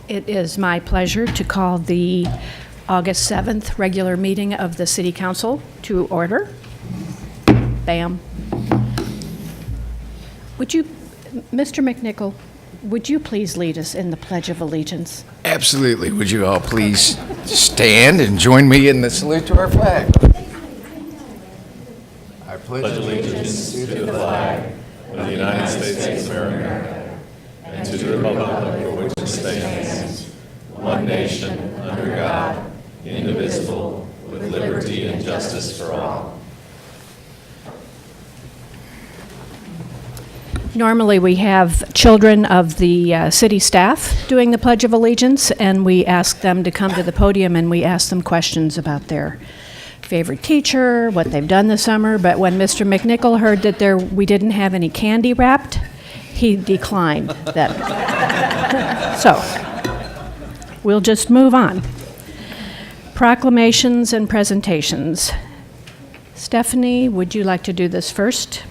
It is my pleasure to call the August 7th regular meeting of the City Council to order. Bam. Would you, Mr. McNichol, would you please lead us in the Pledge of Allegiance? Absolutely. Would you all please stand and join me in the salute to our flag? I pledge allegiance to the flag of the United States of America and to the republic for which it stands, one nation, under God, indivisible, with liberty and justice for all. Normally, we have children of the city staff doing the Pledge of Allegiance, and we ask them to come to the podium and we ask them questions about their favorite teacher, what they've done this summer. But when Mr. McNichol heard that we didn't have any candy wrapped, he declined that. So, we'll just move on. Proclamations and presentations. Stephanie, would you like to do this first?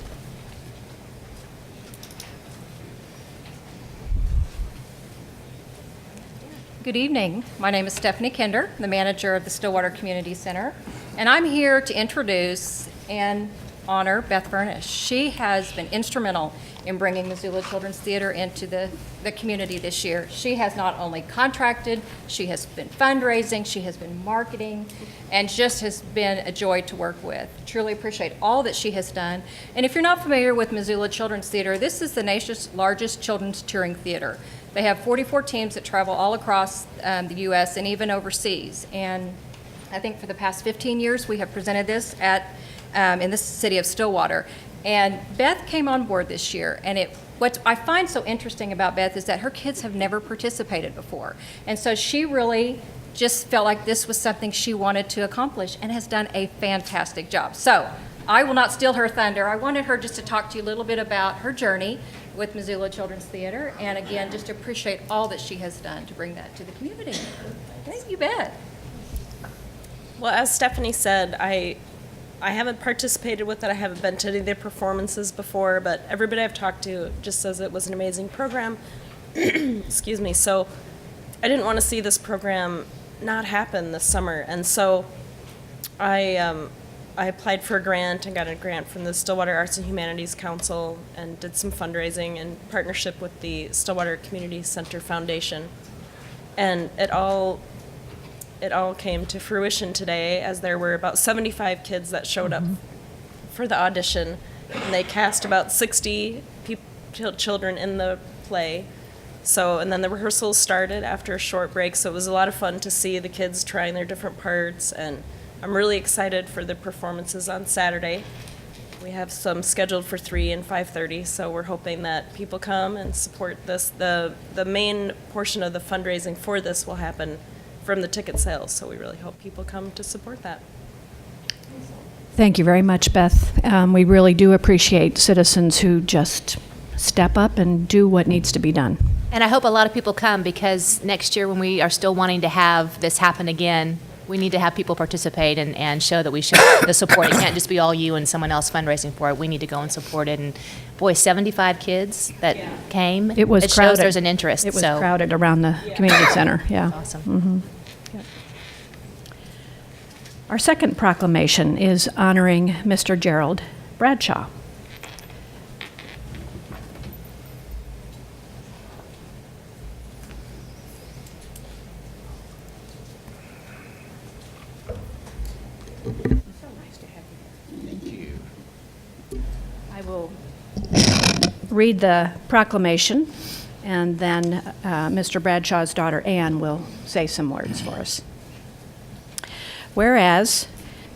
Good evening. My name is Stephanie Kinder, the manager of the Stillwater Community Center, and I'm here to introduce and honor Beth Furnish. She has been instrumental in bringing Missoula Children's Theater into the community this year. She has not only contracted, she has been fundraising, she has been marketing, and just has been a joy to work with. Truly appreciate all that she has done. And if you're not familiar with Missoula Children's Theater, this is the nation's largest children's touring theater. They have 44 teams that travel all across the U.S. and even overseas. And I think for the past 15 years, we have presented this in the city of Stillwater. And Beth came on board this year, and what I find so interesting about Beth is that her kids have never participated before. And so she really just felt like this was something she wanted to accomplish and has done a fantastic job. So I will not steal her thunder. I wanted her just to talk to you a little bit about her journey with Missoula Children's Theater, and again, just appreciate all that she has done to bring that to the community. Thank you, Beth. Well, as Stephanie said, I haven't participated with it. I haven't been to any of their performances before, but everybody I've talked to just says it was an amazing program. Excuse me. So I didn't want to see this program not happen this summer, and so I applied for a grant and got a grant from the Stillwater Arts and Humanities Council and did some fundraising in partnership with the Stillwater Community Center Foundation. And it all came to fruition today, as there were about 75 kids that showed up for the audition, and they cast about 60 children in the play. So, and then the rehearsals started after a short break, so it was a lot of fun to see the kids trying their different parts, and I'm really excited for the performances on Saturday. We have some scheduled for 3 and 5:30, so we're hoping that people come and support this. The main portion of the fundraising for this will happen from the ticket sales, so we really hope people come to support that. Thank you very much, Beth. We really do appreciate citizens who just step up and do what needs to be done. And I hope a lot of people come, because next year when we are still wanting to have this happen again, we need to have people participate and show that we show the support. It can't just be all you and someone else fundraising for it. We need to go and support it. And boy, 75 kids that came. It was crowded. Shows there's an interest. It was crowded around the community center. Yeah. Awesome. Mm-hmm. Yeah. Our second proclamation is honoring Mr. Gerald Bradshaw. I will read the proclamation, and then Mr. Bradshaw's daughter, Ann, will say some words for us. Whereas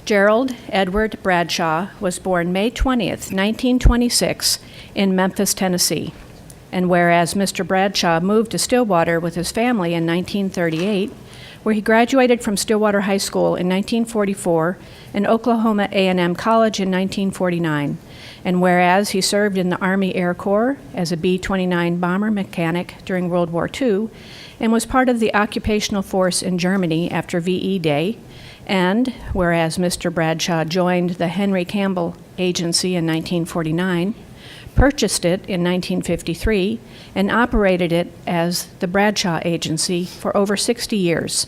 Gerald Edward Bradshaw was born May 20th, 1926, in Memphis, Tennessee, and whereas Mr. Bradshaw moved to Stillwater with his family in 1938, where he graduated from Stillwater High School in 1944 and Oklahoma A&M College in 1949, and whereas he served in the Army Air Corps as a B-29 bomber mechanic during World War II and was part of the occupational force in Germany after VE Day, and whereas Mr. Bradshaw joined the Henry Campbell Agency in 1949, purchased it in 1953, and operated it as the Bradshaw Agency for over 60 years.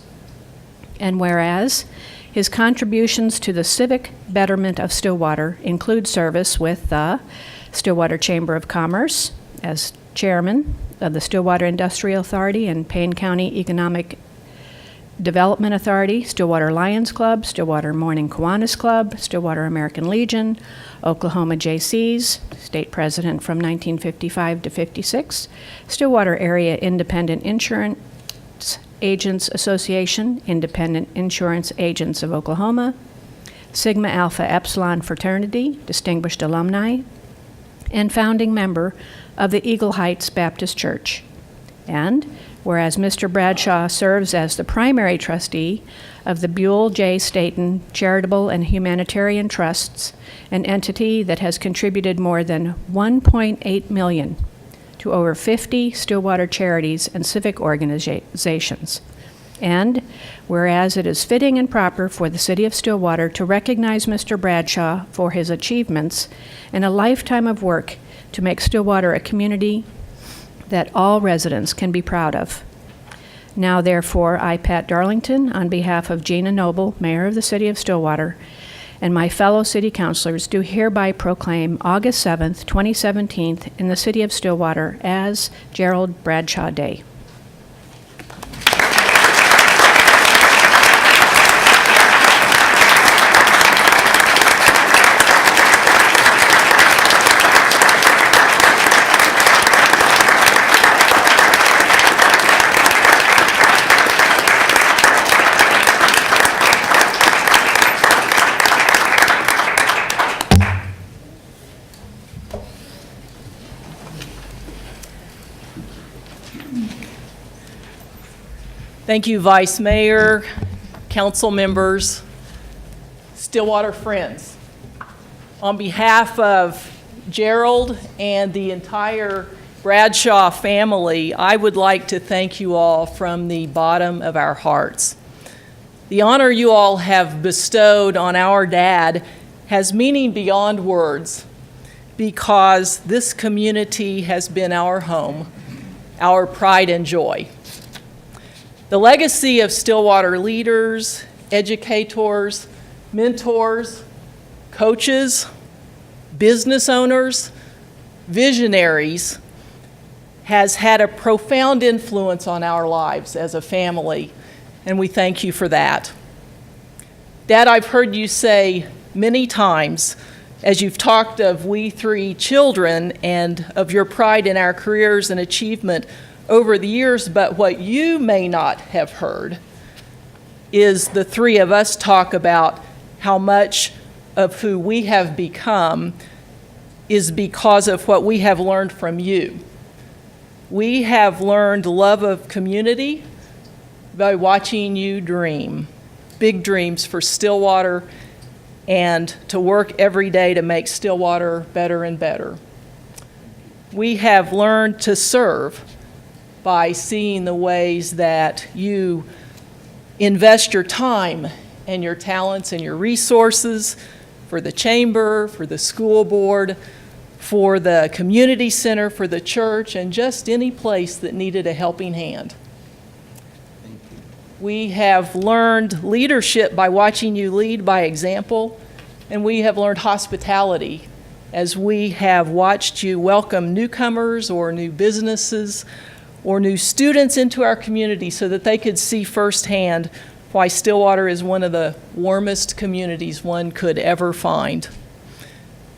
And whereas his contributions to the civic betterment of Stillwater include service with the Stillwater Chamber of Commerce as chairman of the Stillwater Industrial Authority and Payne County Economic Development Authority, Stillwater Lions Club, Stillwater Morning Kiwanis Club, Stillwater American Legion, Oklahoma Jaycees, state president from 1955 to 56, Stillwater Area Independent Insurance Agents Association, Independent Insurance Agents of Oklahoma, Sigma Alpha Epsilon Fraternity, Distinguished Alumni, and founding member of the Eagle Heights Baptist Church. And whereas Mr. Bradshaw serves as the primary trustee of the Buell J. Staton Charitable and Humanitarian Trusts, an entity that has contributed more than $1.8 million to over 50 Stillwater charities and civic organizations. And whereas it is fitting and proper for the City of Stillwater to recognize Mr. Bradshaw for his achievements and a lifetime of work to make Stillwater a community that all residents can be proud of. Now, therefore, I, Pat Darlington, on behalf of Gina Noble, Mayor of the City of Stillwater, and my fellow city councilors, do hereby proclaim August 7th, 2017, in the City of Stillwater as Gerald Bradshaw Day. Thank you, Vice Mayor, council members, Stillwater friends. On behalf of Gerald and the entire Bradshaw family, I would like to thank you all from the bottom of our hearts. The honor you all have bestowed on our dad has meaning beyond words, because this community has been our home, our pride and joy. The legacy of Stillwater leaders, educators, mentors, coaches, business owners, visionaries has had a profound influence on our lives as a family, and we thank you for that. Dad, I've heard you say many times, as you've talked of we three children and of your pride in our careers and achievement over the years, but what you may not have heard is the three of us talk about how much of who we have become is because of what we have learned from you. We have learned love of community by watching you dream, big dreams for Stillwater, and to work every day to make Stillwater better and better. We have learned to serve by seeing the ways that you invest your time and your talents and your resources for the chamber, for the school board, for the community center, for the church, and just any place that needed a helping hand. We have learned leadership by watching you lead by example, and we have learned hospitality as we have watched you welcome newcomers or new businesses or new students into our community so that they could see firsthand why Stillwater is one of the warmest communities one could ever find.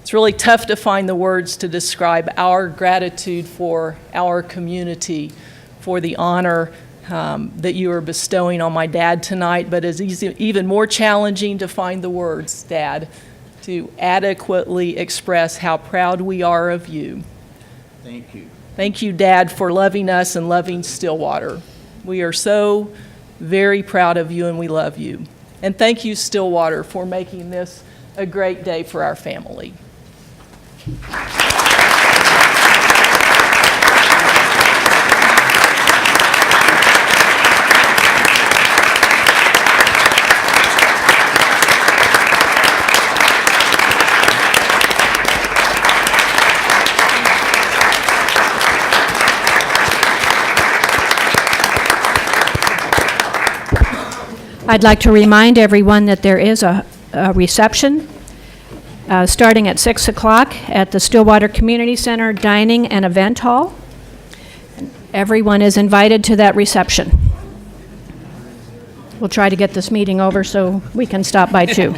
It's really tough to find the words to describe our gratitude for our community, for the honor that you are bestowing on my dad tonight, but it's even more challenging to find the words, Dad, to adequately express how proud we are of you. Thank you. Thank you, Dad, for loving us and loving Stillwater. We are so very proud of you and we love you. And thank you, Stillwater, for making this a great day for our family. I'd like to remind everyone that there is a reception starting at 6 o'clock at the Stillwater Community Center Dining and Event Hall. Everyone is invited to that reception. We'll try to get this meeting over so we can stop by too.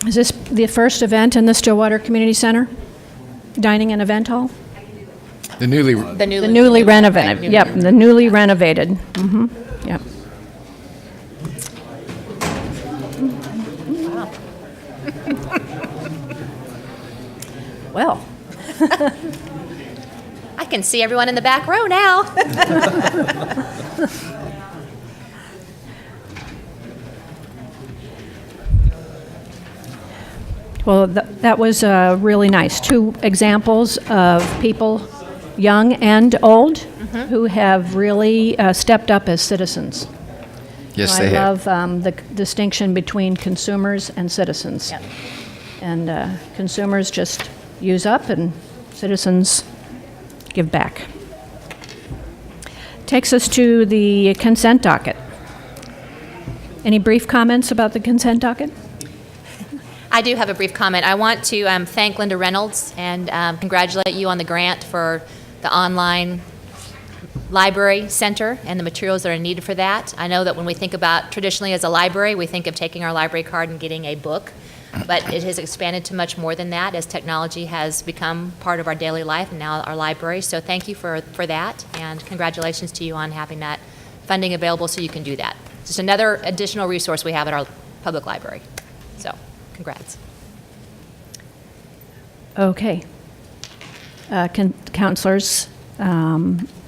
Is this the first event in the Stillwater Community Center Dining and Event Hall? The newly, The newly renovated, yep, the newly renovated. Mm-hmm. Yep. Well, I can see everyone in the back row now. well, that was really nice. 2 examples of people, young and old, who have really stepped up as citizens. yes, I they have. love the distinction between consumers and citizens. Yep. And consumers just use up and citizens give back. Takes us to the consent docket. Any brief comments about the consent docket? I do have a brief comment. I want to thank Linda Reynolds and congratulate you on the grant for the online library center and the materials that are needed for that. I know that when we think about traditionally as a library, we think of taking our library card and getting a book, but it has expanded to much more than that as technology has become part of our daily life and now our library. So thank you for that, and congratulations to you on having that funding available so you can do that. It's just another additional resource we have at our public library. So congrats. Okay. Counselors,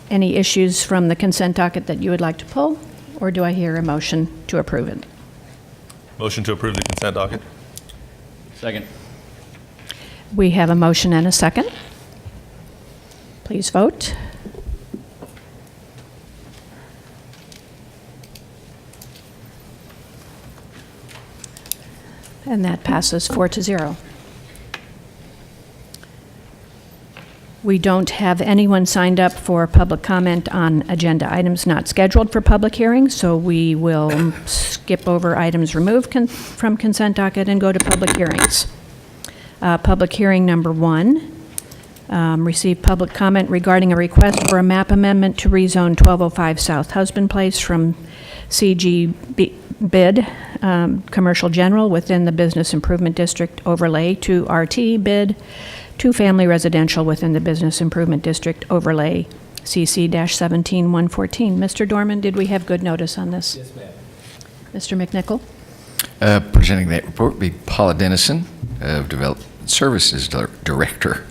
any issues from the consent docket that you would like to pull, or do I hear a motion to approve it? Motion to approve the consent docket. Second. We have a motion and a second. Please vote. And that passes 4-0. We don't have anyone signed up for public comment on agenda items not scheduled for public hearing, so we will skip over items removed from consent docket and go to public hearings. Public hearing number 1, receive public comment regarding a request for a map amendment to rezone 1205 South Husband Place from CG bid, commercial general within the Business Improvement District overlay to RT bid, two-family residential within the Business Improvement District overlay, CC-17114. Mr. Dorman, did we have good notice on this? Yes, ma'am. Mr. McNichol? Presenting that report will be Paula Dennison, of Development Services Director.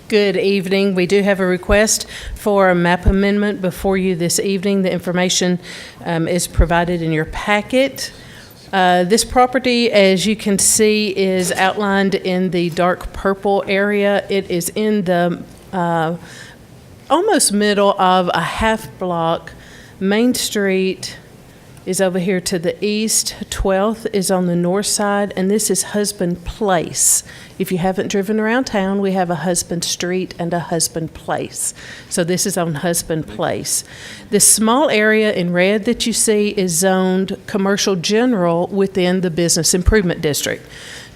Good evening. We do have a request for a map amendment before you this evening. The information is provided in your packet. This property, as you can see, is outlined in the dark purple area. It is in the almost middle of a half block. Main Street is over here to the east. 12th is on the north side, and this is Husband Place. If you haven't driven around town, we have a Husband Street and a Husband Place. So this is on Husband Place. This small area in red that you see is zoned commercial general within the Business Improvement District.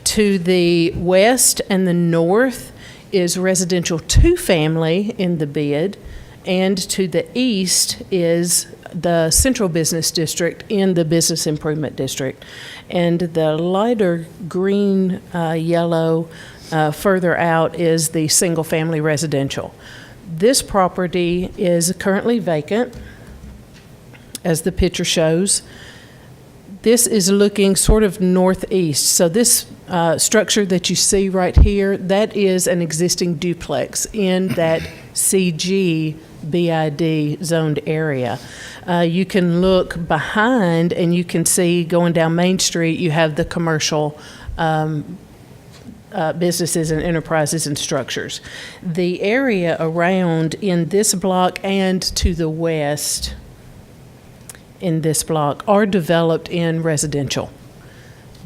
To the west and the north is residential two-family in the bid, and to the east is the Central Business District in the Business Improvement District. And the lighter green, yellow further out is the single-family residential. This property is currently vacant, as the picture shows. This is looking sort of northeast. So this structure that you see right here, that is an existing duplex in that CG BID zoned area. You can look behind and you can see going down Main Street, you have the commercial businesses and enterprises and structures. The area around in this block and to the west in this block are developed in residential.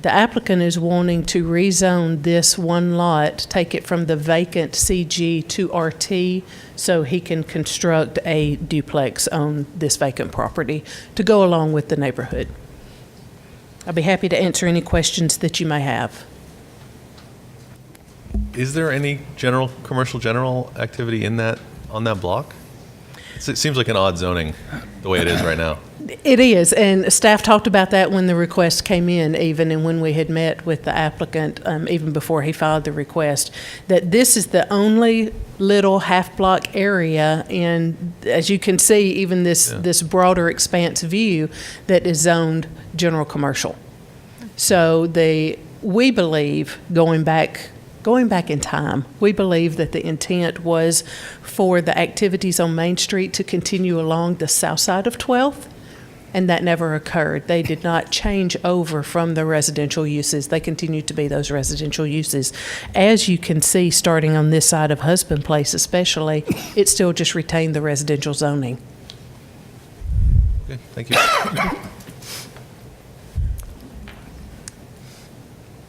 The applicant is wanting to rezone this one lot, take it from the vacant CG to RT, so he can construct a duplex on this vacant property to go along with the neighborhood. I'll be happy to answer any questions that you may have. Is there any commercial general activity in that, on that block? It seems like an odd zoning, the way it is right now. It is, and staff talked about that when the request came in, even, and when we had met with the applicant, even before he filed the request, that this is the only little half-block area, and as you can see, even this broader expanse view, that is zoned general commercial. So we believe, going back in time, we believe that the intent was for the activities on Main Street to continue along the south side of 12th, and that never occurred. They did not change over from the residential uses. They continued to be those residential uses. As you can see, starting on this side of Husband Place especially, it still just retained the residential zoning. Okay, thank you.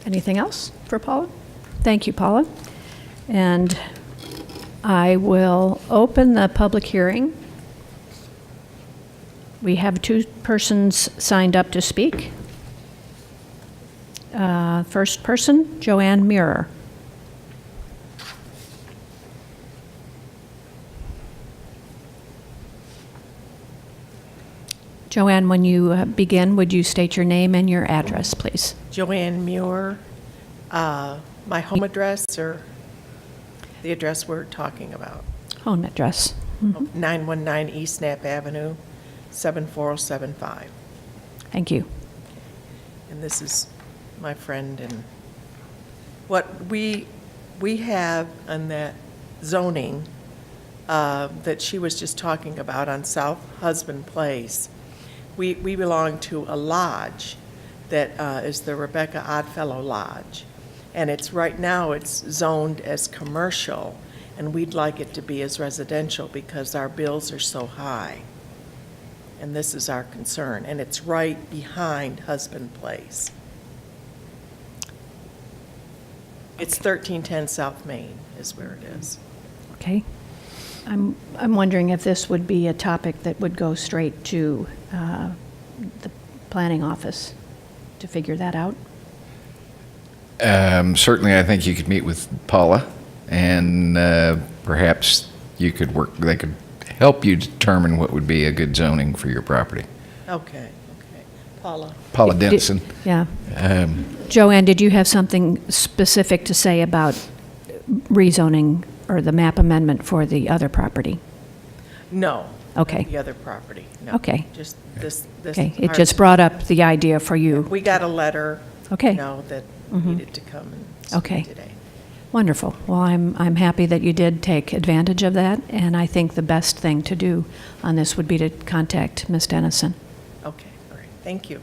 Anything else for Paula? Thank you, Paula. And I will open the public hearing. We have 2 persons signed up to speak. First person, Joanne Muir. Joanne, when you begin, would you state your name and your address, please? Joanne Muir. My home address, or the address we're talking about? Home address. 919 East Knapp Avenue, 74075. Thank you. And this is my friend, and what we have on that zoning that she was just talking about on South Husband Place, we belong to a lodge that is the Rebecca Oddfellow Lodge. And right now it's zoned as commercial, and we'd like it to be as residential because our bills are so high. And this is our concern, and it's right behind Husband Place. It's 1310 South Main is where it is. Okay. I'm wondering if this would be a topic that would go straight to the planning office to figure that out. Certainly, I think you could meet with Paula, and perhaps they could help you determine what would be a good zoning for your property. Okay. Paula. Paula Dennison. Yeah. Joanne, did you have something specific to say about rezoning or the map amendment for the other property? No. Okay. The other property, no. Okay. Just this. Okay, it just brought up the idea for you. We got a letter, Okay. that needed to come and speak Okay. today. Wonderful. Well, I'm happy that you did take advantage of that, and I think the best thing to do on this would be to contact Ms. Dennison. Okay, all right, thank you.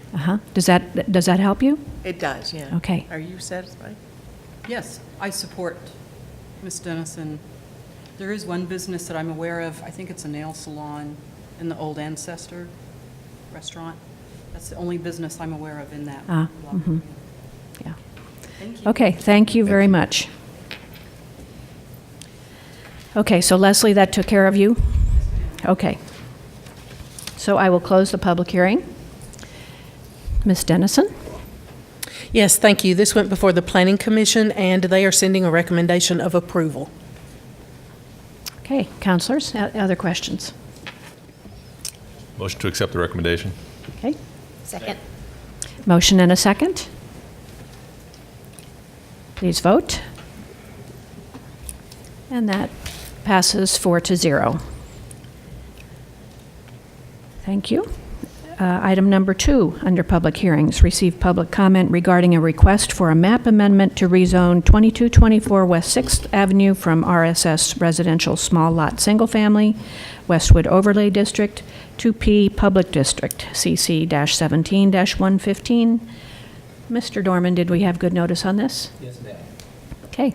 Does that help you? It does, yeah. Okay. Are you satisfied? Yes, I support Ms. Dennison. There is one business that I'm aware of, I think it's a nail salon in the Old Ancestor restaurant. That's the only business I'm aware of in that block. Yeah. Thank you. Okay, thank you very much. Okay, so Leslie, that took care of you? Okay. So I will close the public hearing. Ms. Dennison? Yes, thank you. This went before the Planning Commission, and they are sending a recommendation of approval. Okay, counselors, other questions? Motion to accept the recommendation. Okay, Second. motion and a second. Please vote. And that passes 4-0. Thank you. Item number 2, under public hearings, receive public comment regarding a request for a map amendment to rezone 2224 West 6th Avenue from RSS Residential Small Lot Single Family, Westwood Overlay District, to P Public District, CC-17-115. Mr. Dorman, did we have good notice on this? Yes, ma'am. Okay.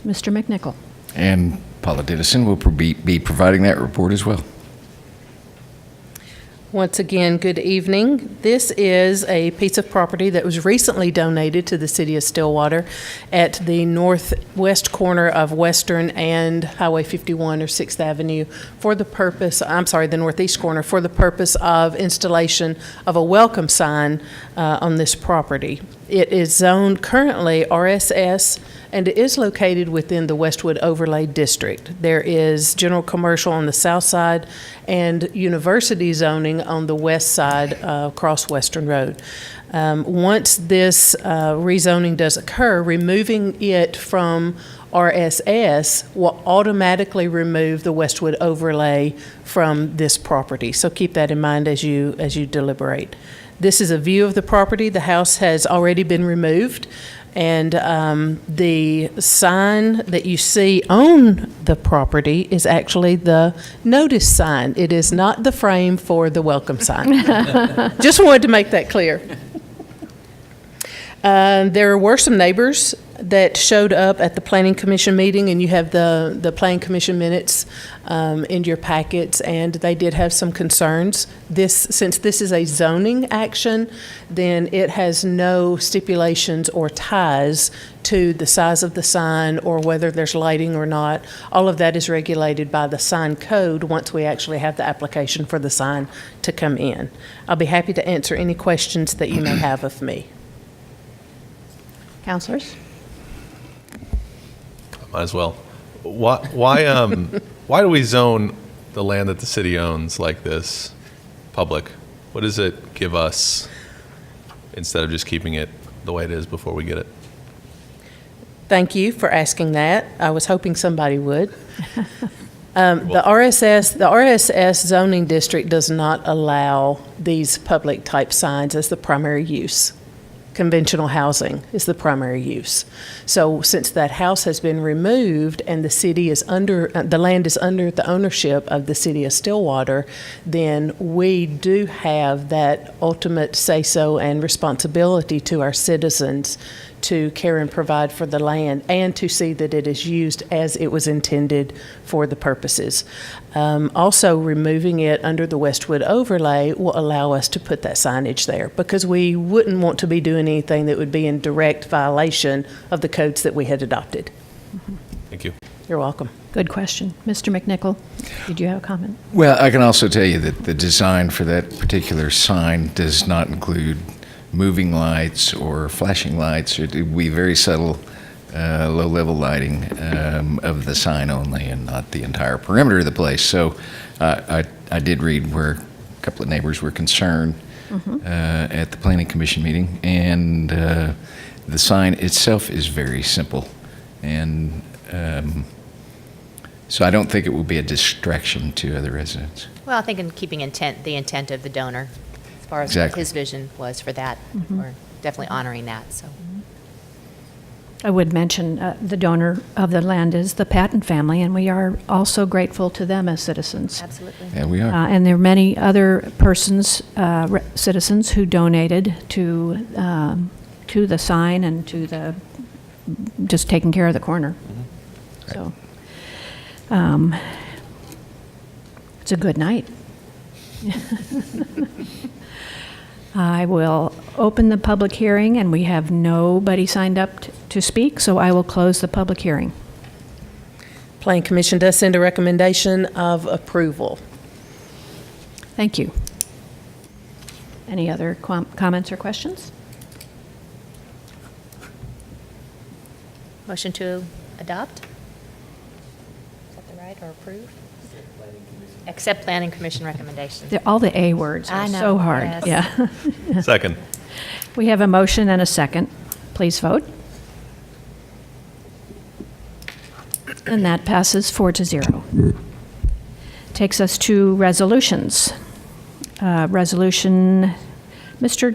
Mr. McNichol. And Paula Dennison will be providing that report as well. Once again, good evening. This is a piece of property that was recently donated to the city of Stillwater at the northwest corner of Western and Highway 51 or 6th Avenue for the purpose, the northeast corner, for the purpose of installation of a welcome sign on this property. It is zoned currently RSS, and it is located within the Westwood Overlay District. There is general commercial on the south side and university zoning on the west side across Western Road. Once this rezoning does occur, removing it from RSS will automatically remove the Westwood Overlay from this property. So keep that in mind as you deliberate. This is a view of the property. The house has already been removed, and the sign that you see on the property is actually the notice sign. It is not the frame for the welcome sign. Just wanted to make that clear. There were some neighbors that showed up at the Planning Commission meeting, and you have the Planning Commission minutes in your packets, and they did have some concerns. Since this is a zoning action, then it has no stipulations or ties to the size of the sign or whether there's lighting or not. All of that is regulated by the sign code once we actually have the application for the sign to come in. I'll be happy to answer any questions that you may have of me. Counselors? Might as well. Why do we zone the land that the city owns like this public? What does it give us instead of just keeping it the way it is before we get it? Thank you for asking that. I was hoping somebody would. The RSS zoning district does not allow these public type signs as the primary use. Conventional housing is the primary use. So since that house has been removed and the land is under the ownership of the city of Stillwater, then we do have that ultimate say-so and responsibility to our citizens to care and provide for the land and to see that it is used as it was intended for the purposes. Also, removing it under the Westwood overlay will allow us to put that signage there because we wouldn't want to be doing anything that would be in direct violation of the codes that we had adopted. Thank you. You're welcome. Good question. Mr. McNichol, did you have a comment? Well, I can also tell you that the design for that particular sign does not include moving lights or flashing lights. It would be very subtle, low-level lighting of the sign only and not the entire perimeter of the place. So I did read where a couple of neighbors were concerned at the Planning Commission meeting, and the sign itself is very simple. And so I don't think it will be a distraction to other residents. Well, I think in keeping the intent of the donor, as far as Exactly. what his vision was for that, we're definitely honoring that, so. I would mention the donor of the land is the Patton family, and we are also grateful to them as citizens. Absolutely. Yeah, we are. And there are many other persons, citizens, who donated to the sign and to the just taking care of the corner. So it's a good night. I will open the public hearing, and we have nobody signed up to speak, so I will close the public hearing. Planning Commission does send a recommendation of approval. Thank you. Any other comments or questions? Motion to adopt? Is that the right, or approve? Accept Planning Commission recommendations. All the A words I are know, so hard. yes. Yeah. Second. We have a motion and a second. Please vote. And that passes 4-0. Takes us to resolutions. Resolution, Mr.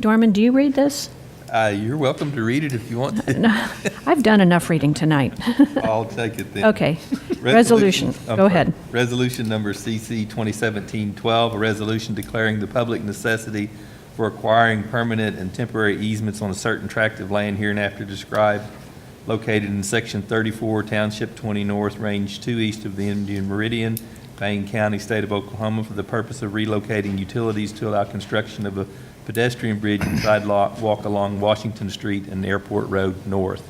Dorman, do you read this? You're welcome to read it if you want to. No, I've done enough reading tonight. I'll take it then. Okay. Resolution. Go ahead. Resolution number CC 2017-12, a resolution declaring the public necessity for acquiring permanent and temporary easements on a certain tract of land hereinafter described, located in Section 34, Township 20 North, Range 2 east of the Indian Meridian, Payne County, State of Oklahoma, for the purpose of relocating utilities to allow construction of a pedestrian bridge and sidewalk along Washington Street and Airport Road North.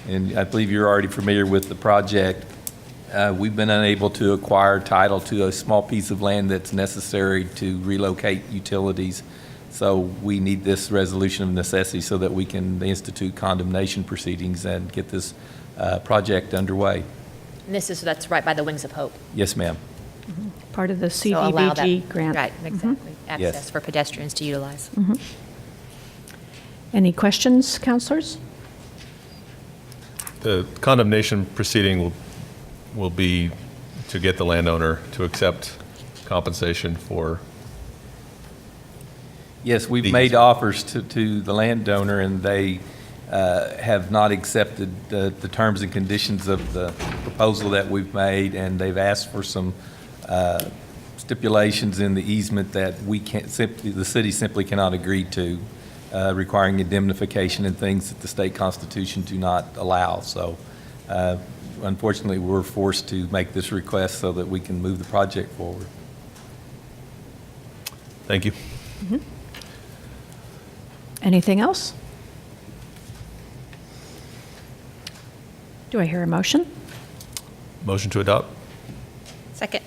And I believe you're already familiar with the project. We've been unable to acquire title to a small piece of land that's necessary to relocate utilities. So we need this resolution of necessity so that we can institute condemnation proceedings and get this project underway. And that's right by the Wings of Hope. Yes, ma'am. Part of the So allow that- CDBG grant. Right, exactly. Yes. Access for pedestrians to utilize. Any questions, counselors? The condemnation proceeding will be to get the landowner to accept compensation for. Yes, we've These. made offers to the landowner, and they have not accepted the terms and conditions of the proposal that we've made, and they've asked for some stipulations in the easement that we can't simply, the city simply cannot agree to, requiring indemnification and things that the state constitution do not allow. So unfortunately, we're forced to make this request so that we can move the project forward. Thank you. Anything else? Do I hear a motion? Motion to adopt? Second.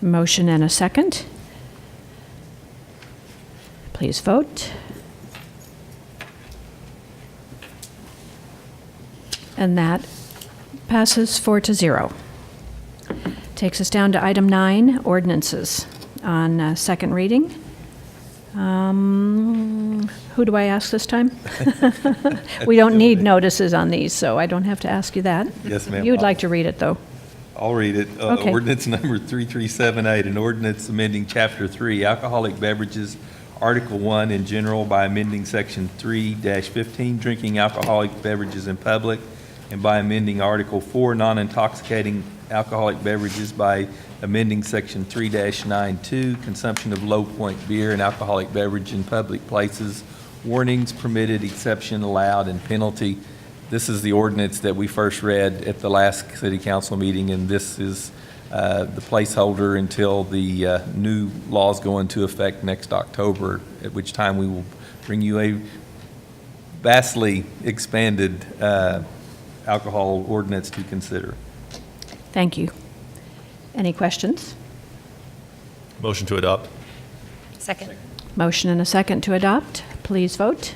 Motion and a second. Please vote. And that passes 4-0. Takes us down to item 9, ordinances on second reading. Who do I ask this time? We don't need notices on these, so I don't have to ask you that. Yes, ma'am. You'd like to read it, though. I'll read it. Okay. Ordinance number 3378, an ordinance amending Chapter 3, alcoholic beverages, Article 1 in general by amending Section 3-15, drinking alcoholic beverages in public, and by amending Article 4, non-intoxicating alcoholic beverages by amending Section 3-92, consumption of low point beer and alcoholic beverage in public places, warnings, permitted, exception, allowed, and penalty. This is the ordinance that we first read at the last city council meeting, and this is the placeholder until the new laws go into effect next October, at which time we will bring you a vastly expanded alcohol ordinance to consider. Thank you. Any questions? Motion to adopt? Second. Motion and a second to adopt. Please vote.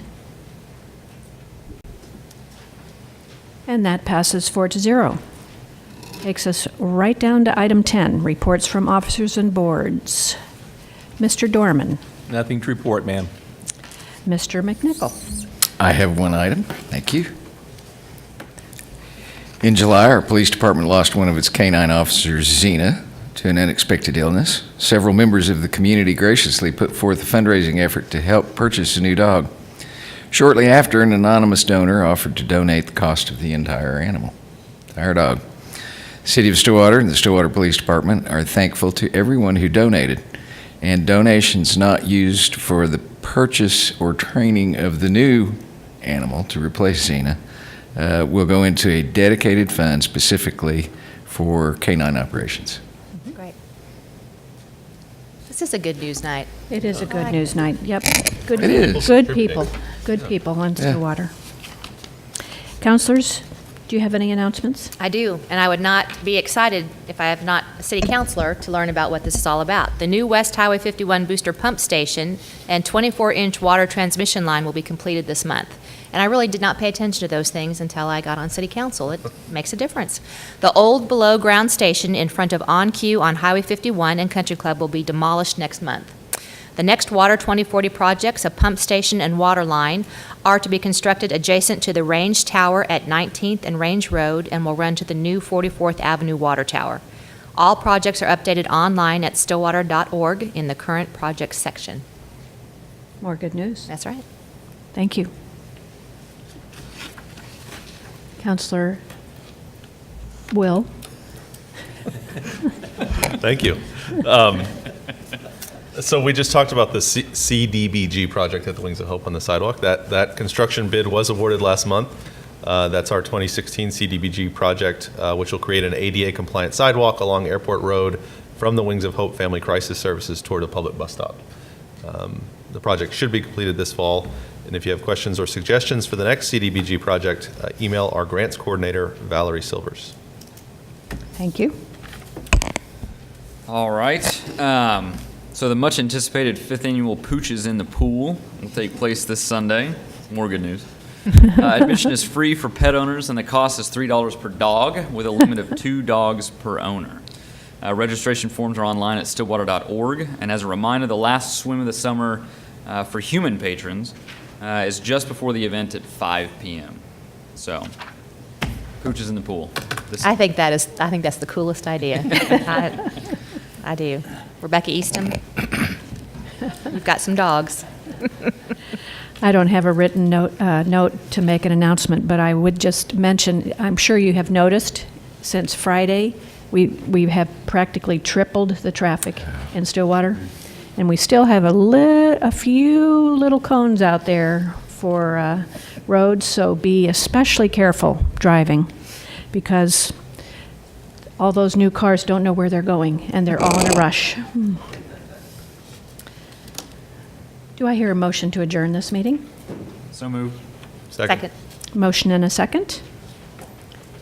And that passes 4-0. Takes us right down to item 10, reports from officers and boards. Mr. Dorman, Nothing to report, ma'am. Mr. McNichol. I have one item. Thank you. In July, our police department lost one of its canine officers, Xena, to an unexpected illness. Several members of the community graciously put forth a fundraising effort to help purchase a new dog. Shortly after, an anonymous donor offered to donate the cost of the entire animal, our dog. The City of Stillwater and the Stillwater Police Department are thankful to everyone who donated, and donations not used for the purchase or training of the new animal to replace Xena will go into a dedicated fund specifically for canine operations. Great. This is a good news night. It is a good news night. Yep. Good, It is. Good people. Good people on Stillwater. Counselors, do you have any announcements? I do, and I would not be excited if I have not a city councilor to learn about what this is all about. The new West Highway 51 booster pump station and 24-inch water transmission line will be completed this month. And I really did not pay attention to those things until I got on city council. It makes a difference. The old below-ground station in front of On Q on Highway 51 and Country Club will be demolished next month. The next Water 2040 projects, a pump station and water line, are to be constructed adjacent to the Range Tower at 19th and Range Road and will run to the new 44th Avenue Water Tower. All projects are updated online at stillwater.org in the current projects section. More good news. That's right. Thank you. Counselor Will? Thank you. So we just talked about the CDBG project at the Wings of Hope on the sidewalk. That construction bid was awarded last month. That's our 2016 CDBG project, which will create an ADA-compliant sidewalk along Airport Road from the Wings of Hope Family Crisis Services toward a public bus stop. The project should be completed this fall, and if you have questions or suggestions for the next CDBG project, email our grants coordinator, Valerie Silvers. Thank you. All right. So the much anticipated 5th annual Pooches in the Pool will take place this Sunday. More good news. Admission is free for pet owners, and the cost is $3 per dog, with a limit of 2 dogs per owner. Registration forms are online at stillwater.org, and as a reminder, the last swim of the summer for human patrons is just before the event at 5 p.m. So, Pooches in the Pool. I think that's the coolest idea. I do. Rebecca Easton, we've got some dogs. I don't have a written note to make an announcement, but I would just mention, I'm sure you have noticed since Friday, we have practically tripled the traffic in Stillwater, and we still have a few little cones out there for roads, so be especially careful driving, because all those new cars don't know where they're going, and they're all in a rush. Do I hear a motion to adjourn this meeting? So moved. Second. Motion and a second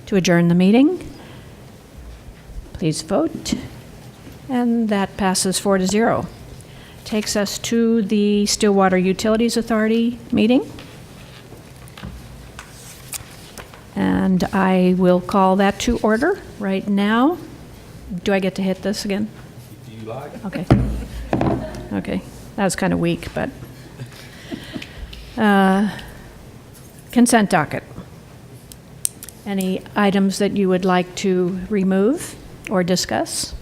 to adjourn the meeting. Please vote. And that passes 4-0. Takes us to the Stillwater Utilities Authority meeting. And I will call that to order right now. Do I get to hit this again? Do you like? Okay. Okay. That was kind of weak, but. Consent docket. Any items that you would like to remove or discuss?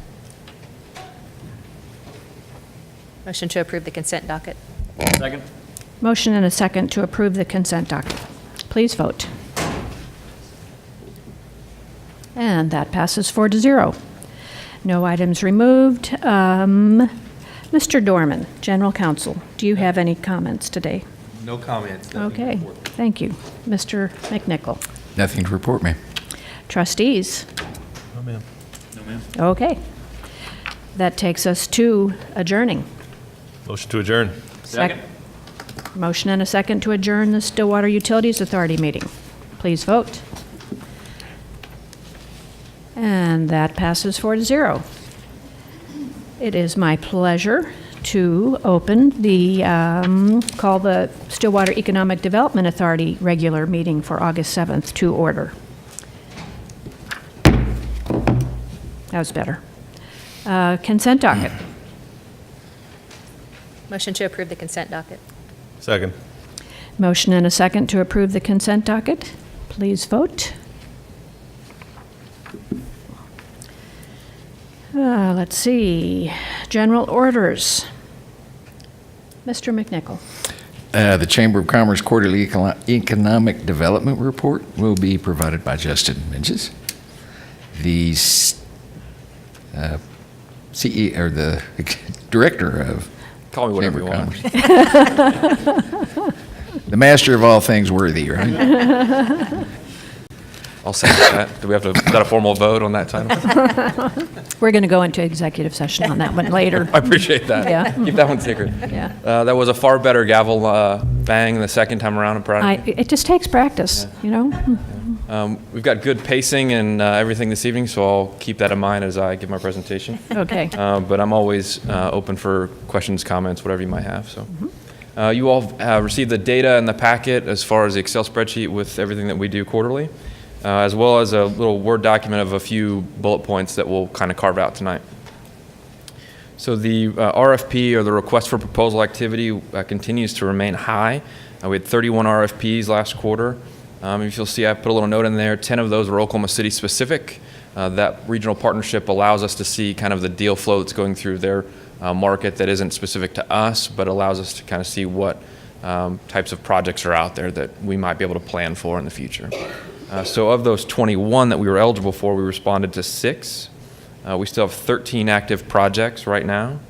Motion to approve the consent docket. Second. Motion and a second to approve the consent docket. Please vote. And that passes 4-0. No items removed. Mr. Dorman, General Counsel, do you have any comments today? No comments. Okay, thank you. Mr. McNichol. Nothing to report, ma'am. Trustees? No, ma'am. No, ma'am. Okay. That takes us to adjourning. Motion to adjourn. Second. Motion and a second to adjourn the Stillwater Utilities Authority meeting. Please vote. And that passes 4-0. It is my pleasure to open the, call the Stillwater Economic Development Authority regular meeting for August 7th to order. That was better. Consent docket. Motion to approve the consent docket. Second. Motion and a second to approve the consent docket. Please vote. Let's see. General orders. Mr. McNichol. The Chamber of Commerce Quarterly Economic Development Report will be provided by Justin Minges. The CEO, or the Director of Call me whatever Chamber you of want. Commerce. The master of all things worthy, right? I'll second that. Do we have to, is that a formal vote on that title? We're going to go into executive session on that one later. I appreciate that. Yeah. Keep that one secret. Yeah. That was a far better gavel bang the second time around. I'm proud of you. It just takes practice, you know? We've got good pacing and everything this evening, so I'll keep that in mind as I give my presentation. Okay. But I'm always open for questions, comments, whatever you might have. So, you all received the data in the packet as far as the Excel spreadsheet with everything that we do quarterly, as well as a little Word document of a few bullet points that we'll kind of carve out tonight. So the RFP, or the request for proposal activity, continues to remain high. We had 31 RFPs last quarter. If you'll see, I put a little note in there. 10 of those were Oklahoma City specific. That regional partnership allows us to see kind of the deal flow that's going through their market that isn't specific to us, but allows us to kind of see what types of projects are out there that we might be able to plan for in the future. So of those 21 that we were eligible for, we responded to 6. We still have 13 active projects right now.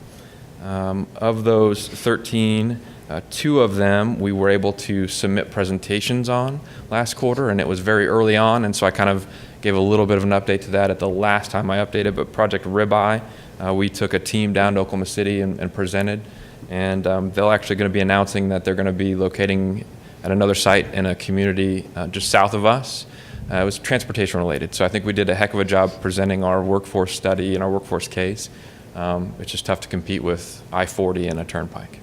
Of those 13, Two of them we were able to submit presentations on last quarter, and it was very early on, and so I kind of gave a little bit of an update to that at the last time I updated. But Project Ribeye, we took a team down to Oklahoma City and presented, and they're actually going to be announcing that they're going to be locating at another site in a community just south of us. It was transportation related, so I think we did a heck of a job presenting our workforce study and our workforce case. It's just tough to compete with I-40 and a turnpike.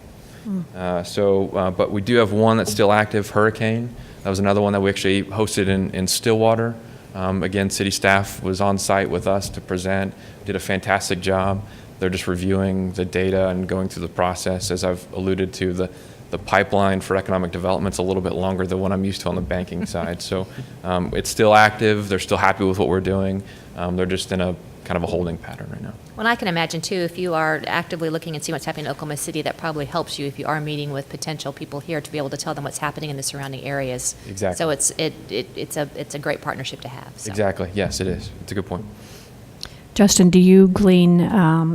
But we do have one that's still active, Hurricane. That was another one that we actually hosted in Stillwater. Again, city staff was on site with us to present, did a fantastic job. They're just reviewing the data and going through the process. As I've alluded to, the pipeline for economic development's a little bit longer than what I'm used to on the banking side. So it's still active. They're still happy with what we're doing. They're just in a kind of a holding pattern right now. Well, I can imagine too, if you are actively looking and see what's happening in Oklahoma City, that probably helps you if you are meeting with potential people here to be able to tell them what's happening in the surrounding areas. Exactly. So it's a great partnership to have. So. Exactly. Yes, it is. It's a good point. Justin, do you glean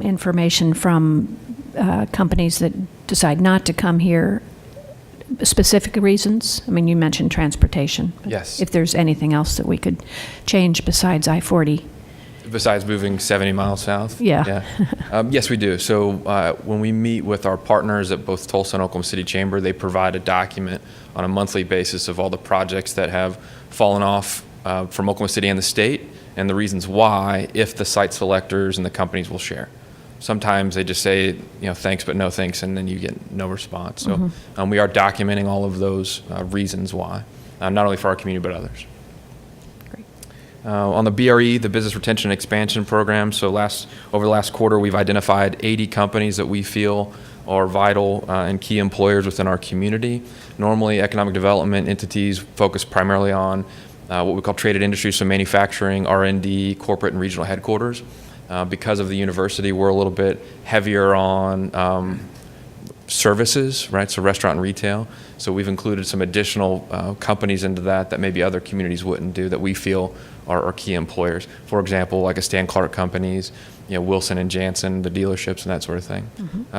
information from companies that decide not to come here, specific reasons? I mean, you mentioned transportation. Yes. If there's anything else that we could change besides I-40. Besides moving 70 miles south? Yeah. Yes, we do. So when we meet with our partners at both Tulsa and Oklahoma City Chamber, they provide a document on a monthly basis of all the projects that have fallen off from Oklahoma City and the state, and the reasons why, if the site selectors and the companies will share. Sometimes they just say, thanks, but no thanks, and then you get no response. So we are documenting all of those reasons why, not only for our community, but others. On the BRE, the Business Retention and Expansion Program, so over the last quarter, we've identified 80 companies that we feel are vital and key employers within our community. Normally, economic development entities focus primarily on what we call traded industries, so manufacturing, R&D, corporate and regional headquarters. Because of the university, we're a little bit heavier on services, right? So restaurant and retail. So we've included some additional companies into that maybe other communities wouldn't do that we feel are key employers. For example, like a Stan Clark companies, Wilson and Jansen, the dealerships and that sort of thing.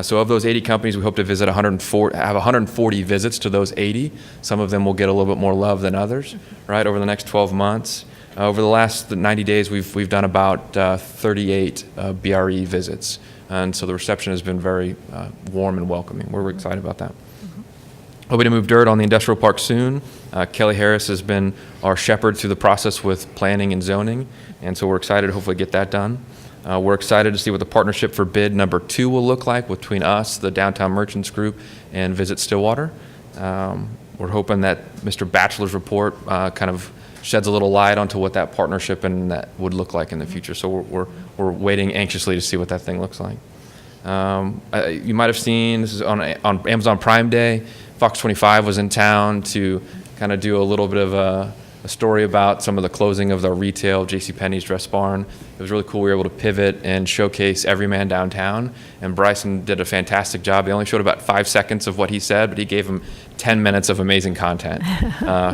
So of those 80 companies, we hope to have 140 visits to those 80. Some of them will get a little bit more love than others, right, over the next 12 months. Over the last 90 days, we've done about 38 BRE visits. And so the reception has been very warm and welcoming. We're excited about that. Hoping to move dirt on the industrial park soon. Kelly Harris has been our shepherd through the process with planning and zoning, and so we're excited to hopefully get that done. We're excited to see what the partnership for bid number 2 will look like between us, the Downtown Merchants Group, and Visit Stillwater. We're hoping that Mr. Batchelor's report kind of sheds a little light onto what that partnership and that would look like in the future. So we're waiting anxiously to see what that thing looks like. You might have seen, this is on Amazon Prime Day, Fox 25 was in town to kind of do a little bit of a story about some of the closing of the retail, JCPenney's Dress Barn. It was really cool. We were able to pivot and showcase Everyman Downtown, and Bryson did a fantastic job. They only showed about 5 seconds of what he said, but he gave him 10 minutes of amazing content.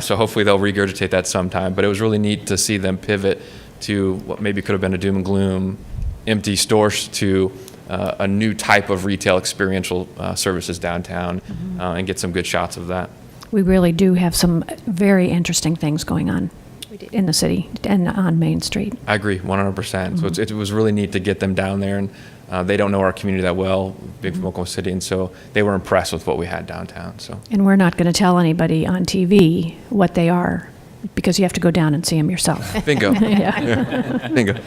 So hopefully they'll regurgitate that sometime. But it was really neat to see them pivot to what maybe could have been a doom and gloom, empty stores to a new type of retail experiential services downtown and get some good shots of that. We really do have some very interesting things going on in the city and on Main Street. I agree, 100%. So it was really neat to get them down there, and they don't know our community that well, being from Oklahoma City, and so they were impressed with what we had downtown. So. And we're not going to tell anybody on TV what they are, because you have to go down and see them yourself. Bingo. Bingo.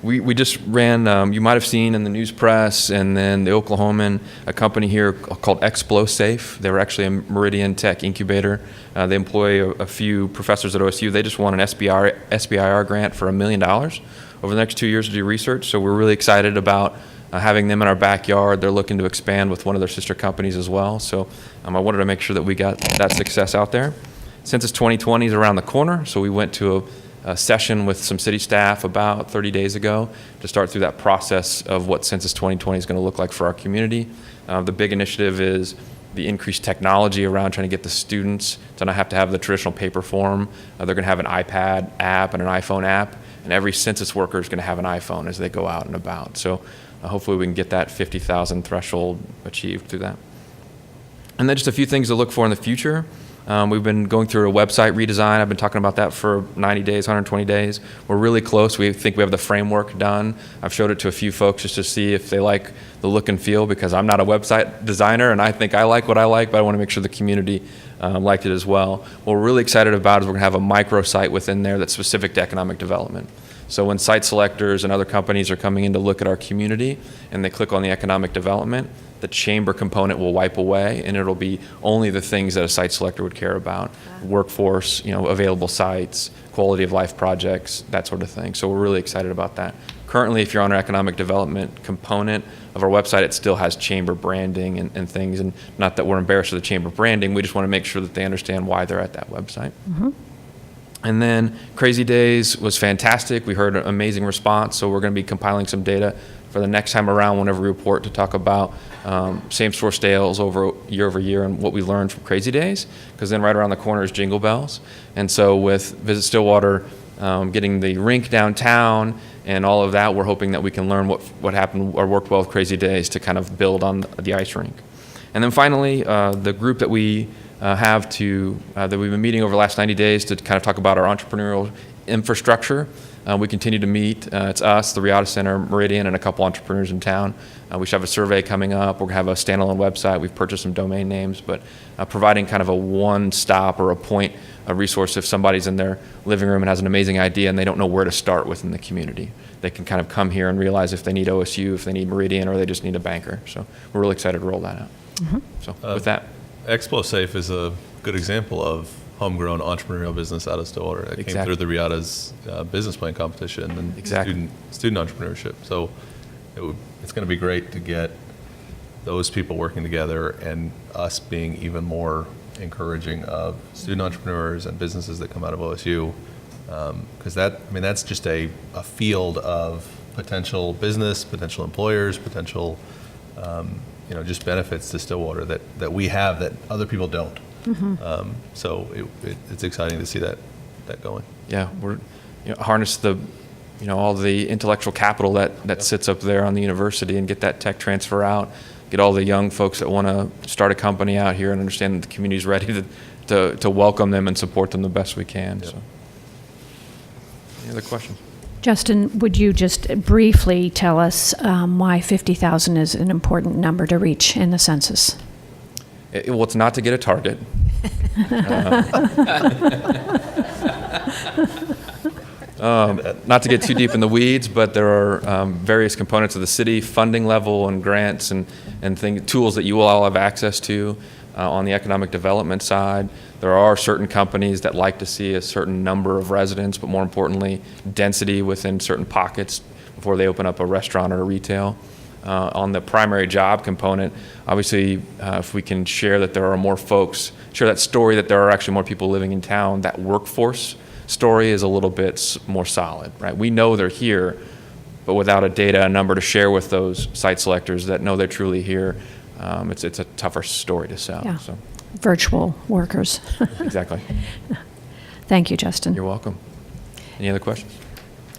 We just ran, you might have seen in the news press, and then the Oklahoman, a company here called Explosafe. They were actually a Meridian Tech incubator. They employ a few professors at OSU. They just won an SBIR grant for $1 million over the next 2 years to do research. So we're really excited about having them in our backyard. They're looking to expand with one of their sister companies as well. So I wanted to make sure that we got that success out there. Census 2020 is around the corner, so we went to a session with some city staff about 30 days ago to start through that process of what Census 2020 is going to look like for our community. The big initiative is the increased technology around trying to get the students to not have to have the traditional paper form. They're going to have an iPad app and an iPhone app, and every census worker is going to have an iPhone as they go out and about. So hopefully we can get that 50,000 threshold achieved through that. And then just a few things to look for in the future. We've been going through a website redesign. I've been talking about that for 90 days, 120 days. We're really close. We think we have the framework done. I've showed it to a few folks just to see if they like the look and feel, because I'm not a website designer and I think I like what I like, but I want to make sure the community liked it as well. What we're really excited about is we're going to have a microsite within there that's specific to economic development. So when site selectors and other companies are coming in to look at our community and they click on the economic development, the chamber component will wipe away, and it'll be only the things that a site selector would care about: workforce, available sites, quality of life projects, that sort of thing. So we're really excited about that. Currently, if you're on our economic development component of our website, it still has chamber branding and things, and not that we're embarrassed of the chamber branding, we just want to make sure that they understand why they're at that website. And then Crazy Days was fantastic. We heard an amazing response, so we're going to be compiling some data for the next time around whenever we report to talk about same-store sales over year and what we learned from Crazy Days, because then right around the corner is Jingle Bells. And so with Visit Stillwater getting the rink downtown and all of that, we're hoping that we can learn what happened or worked well with Crazy Days to kind of build on the ice rink. And then finally, the group that we that we've been meeting over the last 90 days to kind of talk about our entrepreneurial infrastructure. We continue to meet. It's us, the Riata Center, Meridian, and a couple entrepreneurs in town. We should have a survey coming up. We're going to have a standalone website. We've purchased some domain names, but providing kind of a one-stop or a resource if somebody's in their living room and has an amazing idea and they don't know where to start within the community. They can kind of come here and realize if they need OSU, if they need Meridian, or they just need a banker. So we're really excited to roll that out. So with that. Expo Safe is a good example of homegrown entrepreneurial business out of Stillwater. It came through the Riata's business plan competition and student entrepreneurship. So it's going to be great to get those people working together and us being even more encouraging of student entrepreneurs and businesses that come out of OSU. Because that's just a field of potential business, potential employers, potential just benefits to Stillwater that we have that other people don't. So it's exciting to see that going. Yeah, we're harness the all the intellectual capital that sits up there on the university and get that tech transfer out. Get all the young folks that want to start a company out here and understand that the community's ready to welcome them and support them the best we can. Yep. So, any other questions? Justin, would you just briefly tell us why 50,000 is an important number to reach in the census? Well, it's not to get a target. Not to get too deep in the weeds, but there are various components of the city, funding level and grants and tools that you will all have access to on the economic development side. There are certain companies that like to see a certain number of residents, but more importantly, density within certain pockets before they open up a restaurant or a retail. On the primary job component, obviously, if we can share that there are more folks, share that story that there are actually more people living in town, that workforce story is a little bit more solid, right? We know they're here, but without a number to share with those site selectors that know they're truly here, it's a tougher story to sell. Yeah. So. Virtual workers. Exactly. Thank you, Justin. You're welcome. Any other questions?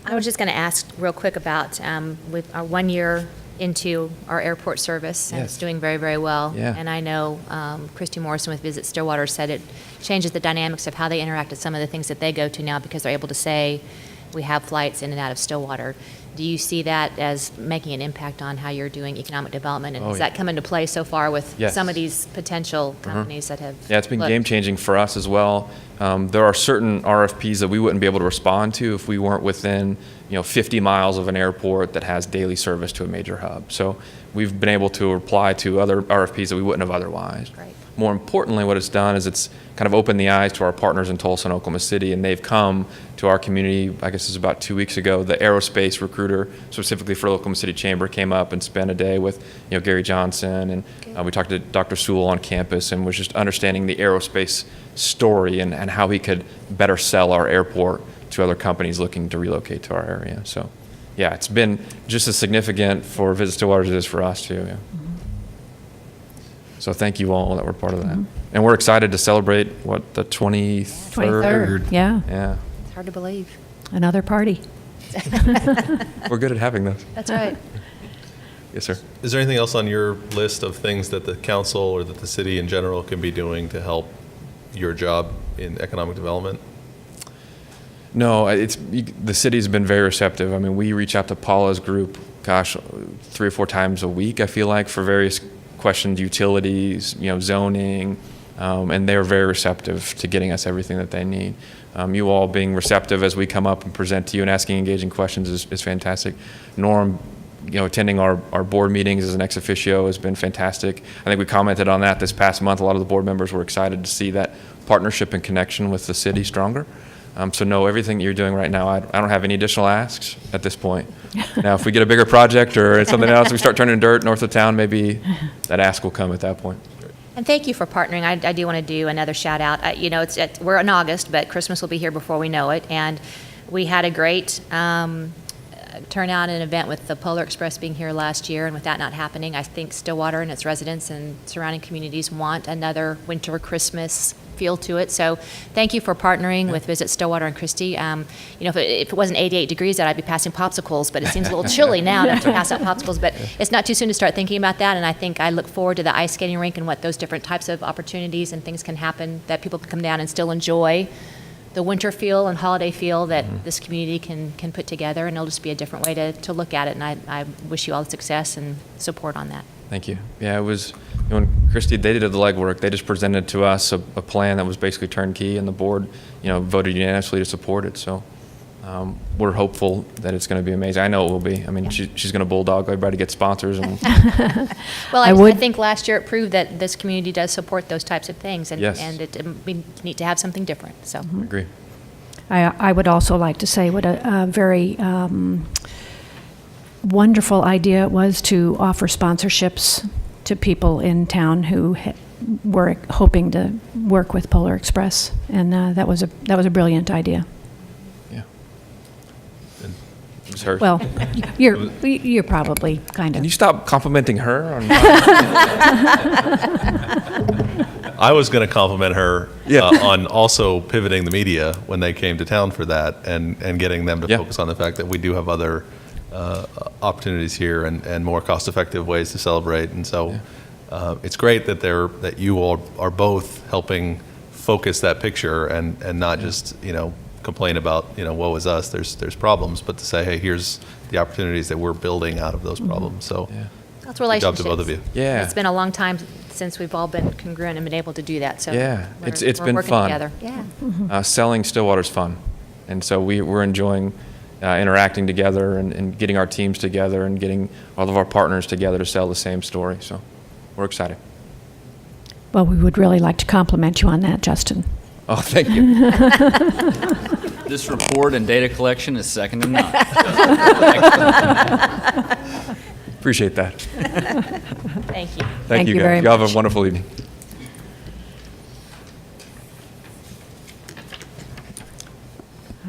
I was just going to ask real quick about with our 1 year into our airport service, and it's doing very, very well. Yeah. And I know Christy Morrison with Visit Stillwater said it changes the dynamics of how they interact with some of the things that they go to now, because they're able to say, we have flights in and out of Stillwater. Do you see that as making an impact on how you're doing economic development? And has that come into play so far with some of these potential companies that have it's been game-changing for us as well. There are certain RFPs that we wouldn't be able to respond to if we weren't within 50 miles of an airport that has daily service to a major hub. So we've been able to reply to other RFPs that we wouldn't have otherwise. Great. More importantly, what it's done is it's kind of opened the eyes to our partners in Tulsa and Oklahoma City, and they've come to our community. I guess it was about 2 weeks ago. The aerospace recruiter, specifically for the Oklahoma City Chamber, came up and spent a day with Gary Johnson, and we talked to Dr. Sewell on campus, and was just understanding the aerospace story and how he could better sell our airport to other companies looking to relocate to our area. So, yeah, it's been just as significant for Visit Stillwater as it is for us too. Yeah. So thank you all that were part of that. And we're excited to celebrate, the 23rd? Yeah. Yeah. It's hard to believe. Another party. We're good at having those. That's right. Yes, sir. Is there anything else on your list of things that the council or that the city in general can be doing to help your job in economic development? No, the city's been very receptive. I mean, we reach out to Paula's group, gosh, 3 or 4 times a week, I feel like, for various questions, utilities, zoning, and they're very receptive to getting us everything that they need. You all being receptive as we come up and present to you and asking engaging questions is fantastic. Norm, attending our board meetings as an ex officio has been fantastic. I think we commented on that this past month. A lot of the board members were excited to see that partnership and connection with the city stronger. So no, everything that you're doing right now, I don't have any additional asks at this point. Now, if we get a bigger project or something else, we start turning dirt north of town, maybe that ask will come at that point. And thank you for partnering. I do want to do another shout out. We're in August, but Christmas will be here before we know it. And we had a great turnout and event with the Polar Express being here last year. And with that not happening, I think Stillwater and its residents and surrounding communities want another winter Christmas feel to it. So thank you for partnering with Visit Stillwater and Christie. If it wasn't 88 degrees out, I'd be passing popsicles, but it seems a little chilly now to pass out popsicles. But it's not too soon to start thinking about that, and I look forward to the ice skating rink and what those different types of opportunities and things can happen that people can come down and still enjoy the winter feel and holiday feel that this community can put together, and it'll just be a different way to look at it. And I wish you all the success and support on that. Thank you. Yeah, it was, when Christie, they did the legwork. They just presented to us a plan that was basically turnkey, and the board, voted unanimously to support it. So we're hopeful that it's going to be amazing. I know it will be. I mean, she's going to bulldog everybody to get sponsors. And Well, I think last year it proved that this community does support those types of things, and, Yes. and we need to have something different. So. I agree. I would also like to say what a very wonderful idea it was to offer sponsorships to people in town who were hoping to work with Polar Express, and that was a brilliant idea. Yeah. It was hers. Well, you're probably kind Can of. you stop complimenting her? I was going to compliment her Yeah. on also pivoting the media when they came to town for that and getting them to Yeah. focus on the fact that we do have other opportunities here and more cost-effective ways to celebrate. And so it's great that you all are both helping focus that picture and not just, complain about, woe is us, there's problems, but to say, hey, here's the opportunities that we're building out of those problems. So That's good job relationships. to both of you. Yeah. It's been a long time since we've all been congruent and been able to do that. So Yeah. It's we're been working fun. together. Yeah. Selling Stillwater's fun. And so we're enjoying interacting together and getting our teams together and getting all of our partners together to sell the same story. So we're excited. Well, we would really like to compliment you on that, Justin. Oh, thank you. This report and data collection is second to none. Appreciate that. Thank you. Thank you, you guys. very Y'all have much. a wonderful evening.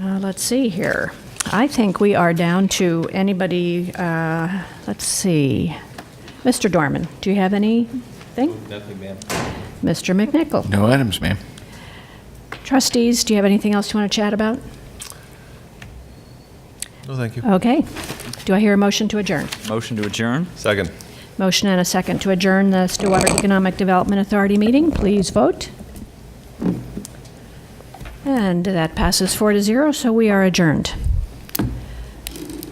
Let's see here. I think we are down to anybody, let's see. Mr. Dorman, do you have anything? Nothing, ma'am. Mr. McNichol? No items, ma'am. Trustees, do you have anything else you want to chat about? No, thank you. Okay. Do I hear a motion to adjourn? Motion to adjourn? Second. Motion and a second to adjourn the Stillwater Economic Development Authority meeting. Please vote. And that passes 4-0, so we are adjourned.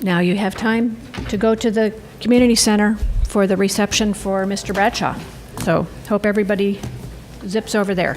Now you have time to go to the community center for the reception for Mr. Bradshaw. So hope everybody zips over there.